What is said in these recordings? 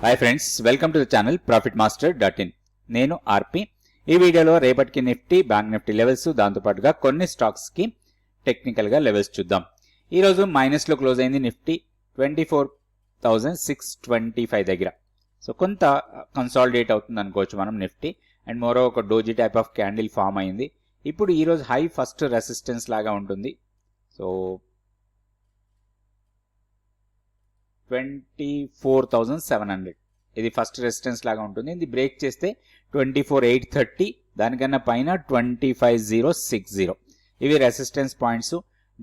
Hi friends, welcome to the channel profitmaster.in. నేను ఆర్పి. ఈ వీడియోలో రేపటికి నిఫ్టీ, బ్యాంక్ నిఫ్టీ లెవెల్స్, దాంతోపాటుగా కొన్ని స్టాక్స్కి టెక్నికల్గా లెవెల్స్ చూద్దాం. ఈరోజు మైనస్లో క్లోజ్ అయింది నిఫ్టీ 24,625 దగ్గర. సో కొంత కన్సాలిడేట్ అవుతుంది అనుకోవచ్చు మనం నిఫ్టీ. అండ్ మోరో ఒక doji type of candle form అయింది. ఇప్పుడు ఈరోజు హై ఫస్ట్ రెసిస్టెన్స్ లాగా ఉంటుంది. సో 24,700 ఇది ఫస్ట్ రెసిస్టెన్స్ లాగా ఉంటుంది. ఇది బ్రేక్ చేస్తే 24,830, దానికన్నా పైన 25,060 ఇవి రెసిస్టెన్స్ పాయింట్స్.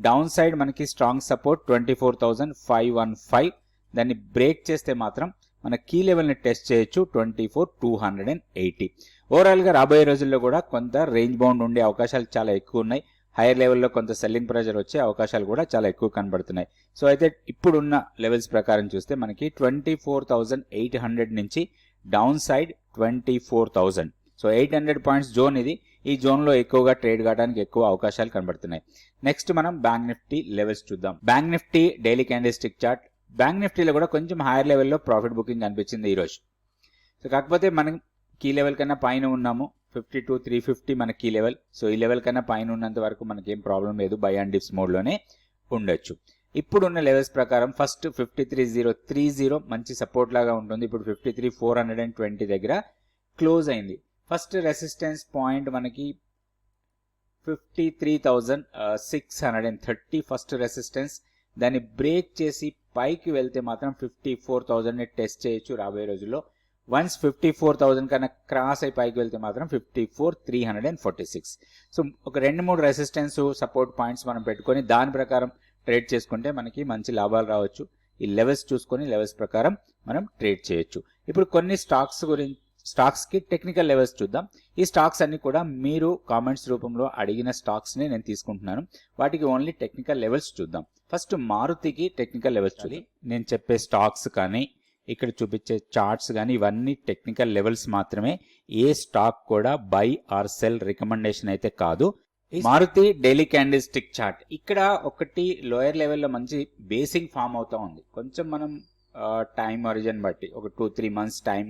డౌన్ సైడ్ మనకి స్ట్రాంగ్ సపోర్ట్ 24,515. దాన్ని బ్రేక్ చేస్తే మాత్రం మన కీ లెవెల్ని టెస్ట్ చేయొచ్చు 24,280. ఓవరాల్గా రాబోయే రోజుల్లో కూడా కొంత రేంజ్ బౌండ్ ఉండే అవకాశాలు చాలా ఎక్కువ ఉన్నాయి. హైయర్ లెవెల్లో కొంత సెల్లింగ్ ప్రెజర్ వచ్చే అవకాశాలు కూడా చాలా ఎక్కువ కనబడుతున్నాయి. సో అయితే ఇప్పుడున్న లెవెల్స్ ప్రకారం చూస్తే మనకి 24,800 నుంచి down side 24,000. So 800 points zone ఇది. ఈ జోన్లో ఎక్కువగా ట్రేడ్ కావడానికి ఎక్కువ అవకాశాలు కనబడుతున్నాయి. నెక్స్ట్ మనం బ్యాంక్ నిఫ్టీ లెవెల్స్ చూద్దాం. Bank Nifty daily candlestick chart. Bank నిఫ్టీలో కూడా కొంచెం హైయర్ లెవెల్లో ప్రాఫిట్ బుకింగ్ కనిపించింది ఈరోజు. సో కాకపోతే మనం కీ లెవెల్ కన్నా పైన ఉన్నాము. 52,350 మన కీ లెవెల్. సో ఈ లెవెల్ కన్నా పైన ఉన్నంత వరకు మనకేం ప్రాబ్లం లేదు, బై అండ్ డిప్స్ మోడ్లోనే ఉండొచ్చు. ఇప్పుడున్న లెవెల్స్ ప్రకారం ఫస్ట్ 53,030 మంచి సపోర్ట్ లాగా ఉంటుంది. ఇప్పుడు 53,420 దగ్గర క్లోజ్ అయింది. ఫస్ట్ రెసిస్టెన్స్ పాయింట్ మనకి 53,630 ఫస్ట్ రెసిస్టెన్స్. దాన్ని బ్రేక్ చేసి పైకి వెళ్తే మాత్రం 54,000ని టెస్ట్ చేయొచ్చు రాబోయే రోజుల్లో. వన్స్ 54,000 కన్నా క్రాస్ అయి పైకి వెళ్తే మాత్రం 54,346. సో ఒక 2-3 రెసిస్టెన్స్ సపోర్ట్ పాయింట్స్ మనం పెట్టుకొని దాని ప్రకారం ట్రేడ్ చేసుకుంటే మనకి మంచి లాభాలు రావచ్చు. ఈ లెవెల్స్ చూసుకొని లెవెల్స్ ప్రకారం మనం ట్రేడ్ చేయొచ్చు. ఇప్పుడు కొన్ని స్టాక్స్కి టెక్నికల్ లెవెల్స్ చూద్దాం. ఈ స్టాక్స్ అన్ని కూడా మీరు కామెంట్స్ రూపంలో అడిగిన స్టాక్స్ని నేను తీసుకుంటున్నాను. వాటికి ఓన్లీ టెక్నికల్ లెవెల్స్ చూద్దాం. ఫస్ట్ మారుతికి టెక్నికల్ లెవెల్స్ చూద్దాం. నేను చెప్పే స్టాక్స్ కానీ ఇక్కడ చూపించే చార్ట్స్ కానీ ఇవన్నీ టెక్నికల్ లెవెల్స్ మాత్రమే. ఏ స్టాక్ కూడా బై ఆర్ సెల్ రికమెండేషన్ అయితే కాదు. Maruti daily candlestick chart. ఇక్కడ ఒకటి లోయర్ లెవెల్లో మంచి బేసింగ్ ఫామ్ అవుతా ఉంది. కొంచెం మనం టైం ఒరిజిన్ బట్టి ఒక 2-3 మంత్స్ టైం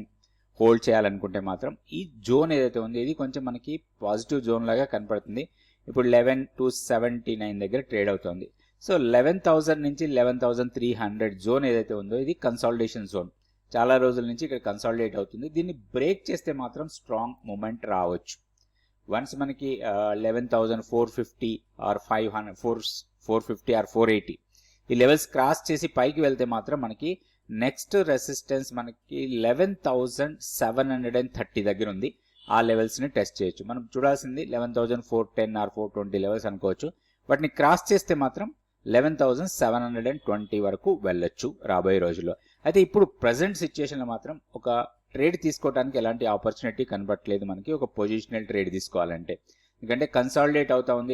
హోల్డ్ చేయాలనుకుంటే మాత్రం ఈ జోన్ ఏదైతే ఉంది ఇది కొంచెం మనకి పాజిటివ్ జోన్ లాగా కనపడుతుంది. ఇప్పుడు 11,279 దగ్గర ట్రేడ్ అవుతుంది. సో 11,000 నుంచి 11,300 జోన్ ఏదైతే ఉందో ఇది కన్సాలిడేషన్ జోన్. చాలా రోజుల నుంచి ఇక్కడ కన్సాలిడేట్ అవుతుంది. దీన్ని బ్రేక్ చేస్తే మాత్రం స్ట్రాంగ్ మూమెంట్ రావచ్చు. వన్స్ మనకి 11,450 ఆర్ 450 ఆర్ 480 ఈ లెవెల్స్ క్రాస్ చేసి పైకి వెళ్తే మాత్రం మనకి నెక్స్ట్ రెసిస్టెన్స్ మనకి 11,730 దగ్గర ఉంది. ఆ లెవెల్స్ని టెస్ట్ చేయొచ్చు. మనం చూడాల్సింది 11,410 ఆర్ 420 లెవెల్స్ అనుకోవచ్చు. వాటిని క్రాస్ చేస్తే మాత్రం 11,720 వరకు వెళ్ళొచ్చు రాబోయే రోజుల్లో. అయితే ఇప్పుడు ప్రజెంట్ సిచ్యుయేషన్లో మాత్రం ఒక ట్రేడ్ తీసుకోవడానికి ఎలాంటి ఆపర్చునిటీ కనబట్టలేదు మనకి, ఒక పొజిషనల్ ట్రేడ్ తీసుకోవాలంటే. ఎందుకంటే కన్సాలిడేట్ అవుతా ఉంది,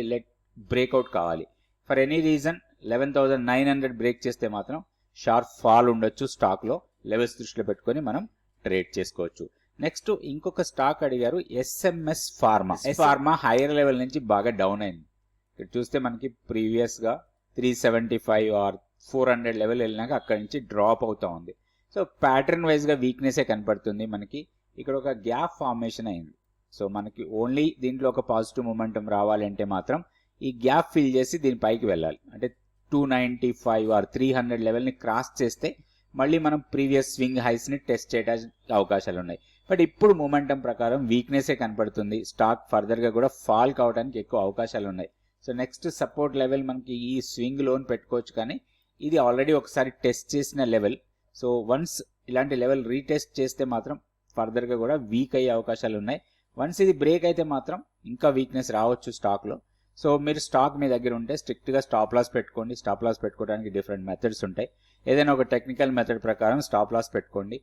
బ్రేక్అవుట్ కావాలి. ఫర్ ఎనీ రీజన్ 11,900 బ్రేక్ చేస్తే మాత్రం షార్ప్ ఫాల్ ఉండొచ్చు స్టాక్లో. లెవెల్స్ దృష్టిలో పెట్టుకొని మనం ట్రేడ్ చేసుకోవచ్చు. నెక్స్ట్ ఇంకొక స్టాక్ అడిగారు, SMS ఫార్మా హైయర్ లెవెల్ నుంచి బాగా డౌన్ అయింది. ఇక్కడ చూస్తే మనకి ప్రీవియస్గా 375 ఆర్ 400 లెవెల్ వెళ్ళినాక అక్కడి నుంచి డ్రాప్ అవుతా ఉంది. సో ప్యాటర్న్ వైజ్గా వీక్నెసే కనపడుతుంది మనకి. ఇక్కడ ఒక గ్యాప్ ఫార్మేషన్ అయింది. సో మనకి ఓన్లీ దీంట్లో ఒక పాజిటివ్ మూమెంటం రావాలంటే మాత్రం ఈ గ్యాప్ ఫిల్ చేసి దీని పైకి వెళ్ళాలి. అంటే 295 ఆర్ 300 లెవెల్ని క్రాస్ చేస్తే మళ్ళీ మనం ప్రీవియస్ స్వింగ్ హైస్ని టెస్ట్ చేయడానికి అవకాశాలు ఉన్నాయి. బట్ ఇప్పుడు మూమెంటం ప్రకారం వీక్నెసే కనపడుతుంది. స్టాక్ ఫర్దర్గా కూడా ఫాల్ కావడానికి ఎక్కువ అవకాశాలు ఉన్నాయి. సో నెక్స్ట్ సపోర్ట్ లెవెల్ మనకి ఈ స్వింగ్ లోన్ పెట్టుకోవచ్చు, కానీ ఇది ఆల్రెడీ ఒకసారి టెస్ట్ చేసిన లెవెల్. సో వన్స్ ఇలాంటి లెవెల్ రీటెస్ట్ చేస్తే మాత్రం ఫర్దర్గా కూడా వీక్ అయ్యే అవకాశాలు ఉన్నాయి. వన్స్ ఇది బ్రేక్ అయితే మాత్రం ఇంకా వీక్నెస్ రావచ్చు స్టాక్లో. సో మీరు స్టాక్ మీ దగ్గర ఉంటే స్ట్రిక్ట్గా స్టాప్ లాస్ పెట్టుకోండి. స్టాప్ లాస్ పెట్టుకోవడానికి డిఫరెంట్ మెథడ్స్ ఉంటాయి. ఏదైనా ఒక టెక్నికల్ మెథడ్ ప్రకారం స్టాప్ లాస్ పెట్టుకోండి.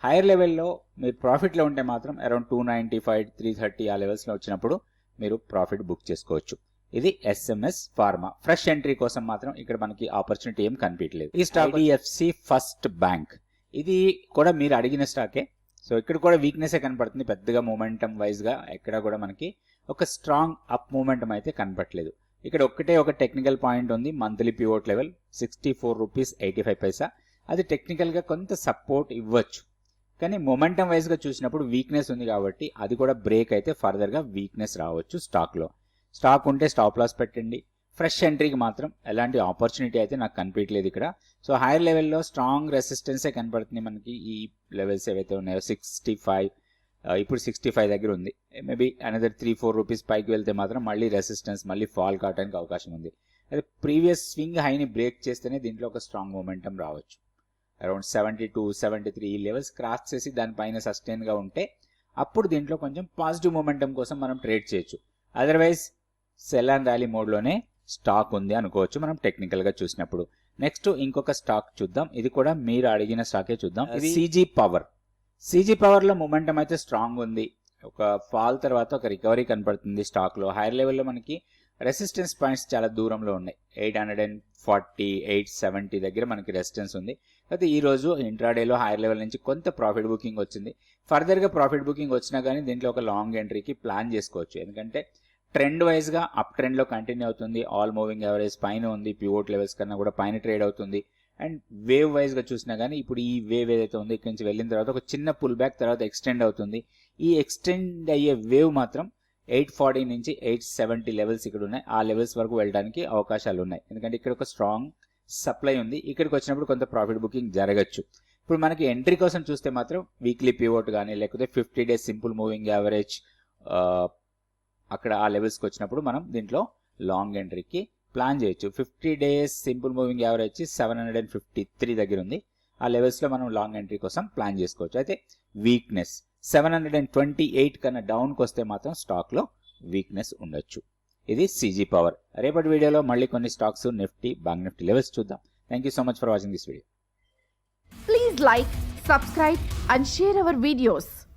హైయర్ లెవెల్లో మీరు ప్రాఫిట్లో ఉంటే మాత్రం అరౌండ్ 295, 330 ఆ లెవెల్స్లో వచ్చినప్పుడు మీరు ప్రాఫిట్ బుక్ చేసుకోవచ్చు. ఇది SMS ఫార్మా. ఫ్రెష్ ఎంట్రీ కోసం మాత్రం ఇక్కడ మనకి ఆపర్చునిటీ ఏం కనిపించలేదు. ఈ స్టాక్ IDFC ఫస్ట్ బ్యాంక్, ఇది కూడా మీరు అడిగిన స్టాకే. సో ఇక్కడ కూడా వీక్నెసే కనపడుతుంది. పెద్దగా మూమెంటం వైజ్గా ఎక్కడ కూడా మనకి ఒక స్ట్రాంగ్ అప్ మూమెంటం అయితే కనపట్లేదు. ఇక్కడ ఒక్కటే ఒక టెక్నికల్ పాయింట్ ఉంది, మంత్లీ పివోట్ లెవెల్ 64 రూపీస్ 85 పైసా. అది టెక్నికల్గా కొంత సపోర్ట్ ఇవ్వచ్చు. కానీ మొమెంటం వైజ్గా చూసినప్పుడు వీక్నెస్ ఉంది కాబట్టి అది కూడా బ్రేక్ అయితే ఫర్దర్గా వీక్నెస్ రావచ్చు స్టాక్లో. స్టాక్ ఉంటే స్టాప్ లాస్ పెట్టండి. ఫ్రెష్ ఎంట్రీకి మాత్రం ఎలాంటి ఆపర్చునిటీ అయితే నాకు కనిపించలేదు ఇక్కడ. సో హైయర్ లెవెల్లో స్ట్రాంగ్ రెసిస్టెన్సే కనపడుతుంది మనకి. ఈ లెవెల్స్ ఏవైతే ఉన్నాయో 65, ఇప్పుడు 65 దగ్గర ఉంది. మేబీ అనదర్ 3-4 రూపీస్ పైకి వెళ్తే మాత్రం మళ్ళీ రెసిస్టెన్స్ మళ్ళీ ఫాల్ కావడానికి అవకాశం ఉంది. అదే ప్రీవియస్ స్వింగ్ హైని బ్రేక్ చేస్తేనే దీంట్లో ఒక స్ట్రాంగ్ మూమెంటం రావచ్చు. అరౌండ్ 72, 73 ఈ లెవెల్స్ క్రాస్ చేసి దానిపైన సస్టైన్గా ఉంటే అప్పుడు దీంట్లో కొంచెం పాజిటివ్ మూమెంటం కోసం మనం ట్రేడ్ చేయొచ్చు. అదర్వైజ్ సెల్ అండ్ ర్యాలీ మోడ్లోనే స్టాక్ ఉంది అనుకోవచ్చు మనం టెక్నికల్గా చూసినప్పుడు. నెక్స్ట్ ఇంకొక స్టాక్ చూద్దాం. ఇది కూడా మీరు అడిగిన స్టాకే చూద్దాం. ఇది CG పవర్. CG పవర్లో మూమెంటం అయితే స్ట్రాంగ్ ఉంది. ఒక ఫాల్ తర్వాత ఒక రికవరీ కనపడుతుంది స్టాక్లో. హైయర్ లెవెల్లో మనకి రెసిస్టెన్స్ పాయింట్స్ చాలా దూరంలో ఉన్నాయి. 840, 870 దగ్గర మనకి రెసిస్టెన్స్ ఉంది. అయితే ఈరోజు ఇంట్రాడేలో హైయర్ లెవెల్ నుంచి కొంత ప్రాఫిట్ బుకింగ్ వచ్చింది. ఫర్దర్గా ప్రాఫిట్ బుకింగ్ వచ్చినా కానీ దీంట్లో ఒక లాంగ్ ఎంట్రీకి ప్లాన్ చేసుకోవచ్చు. ఎందుకంటే ట్రెండ్ వైజ్గా అప్ ట్రెండ్లో కంటిన్యూ అవుతుంది. ఆల్ మూవింగ్ యావరేజ్ పైన ఉంది. పివోట్ లెవెల్స్ కన్నా కూడా పైన ట్రేడ్ అవుతుంది. అండ్ వేవ్ వైజ్గా చూసినా కానీ ఇప్పుడు ఈ వేవ్ ఏదైతే ఉందో ఇక్కడి నుంచి వెళ్ళిన తర్వాత ఒక చిన్న పుల్ బ్యాక్ తర్వాత ఎక్స్టెండ్ అవుతుంది. ఈ ఎక్స్టెండ్ అయ్యే వేవ్ మాత్రం 840 నుంచి 870 లెవెల్స్ ఇక్కడ ఉన్నాయి. ఆ లెవెల్స్ వరకు వెళ్ళడానికి అవకాశాలు ఉన్నాయి. ఎందుకంటే ఇక్కడ ఒక స్ట్రాంగ్ సప్లై ఉంది. ఇక్కడికి వచ్చినప్పుడు కొంత ప్రాఫిట్ బుకింగ్ జరగచ్చు. ఇప్పుడు మనకి ఎంట్రీ కోసం చూస్తే మాత్రం వీక్లీ పివోట్ కానీ లేకపోతే 50 డేస్ సింపుల్ మూవింగ్ యావరేజ్ అక్కడ ఆ లెవెల్స్కి వచ్చినప్పుడు మనం దీంట్లో లాంగ్ ఎంట్రీకి ప్లాన్ చేయొచ్చు. 50 డేస్ సింపుల్ మూవింగ్ యావరేజ్ 753 దగ్గర ఉంది. ఆ లెవెల్స్లో మనం లాంగ్ ఎంట్రీ కోసం ప్లాన్ చేసుకోవచ్చు. అయితే వీక్నెస్ 728 కన్నా డౌన్కి వస్తే మాత్రం స్టాక్లో వీక్నెస్ ఉండొచ్చు. ఇది CG పవర్. రేపటి వీడియోలో మళ్ళీ కొన్ని stocks Nifty, bank Nifty levels చూద్దాం. Thank you so much for watching this video. Please like, subscribe and share our videos.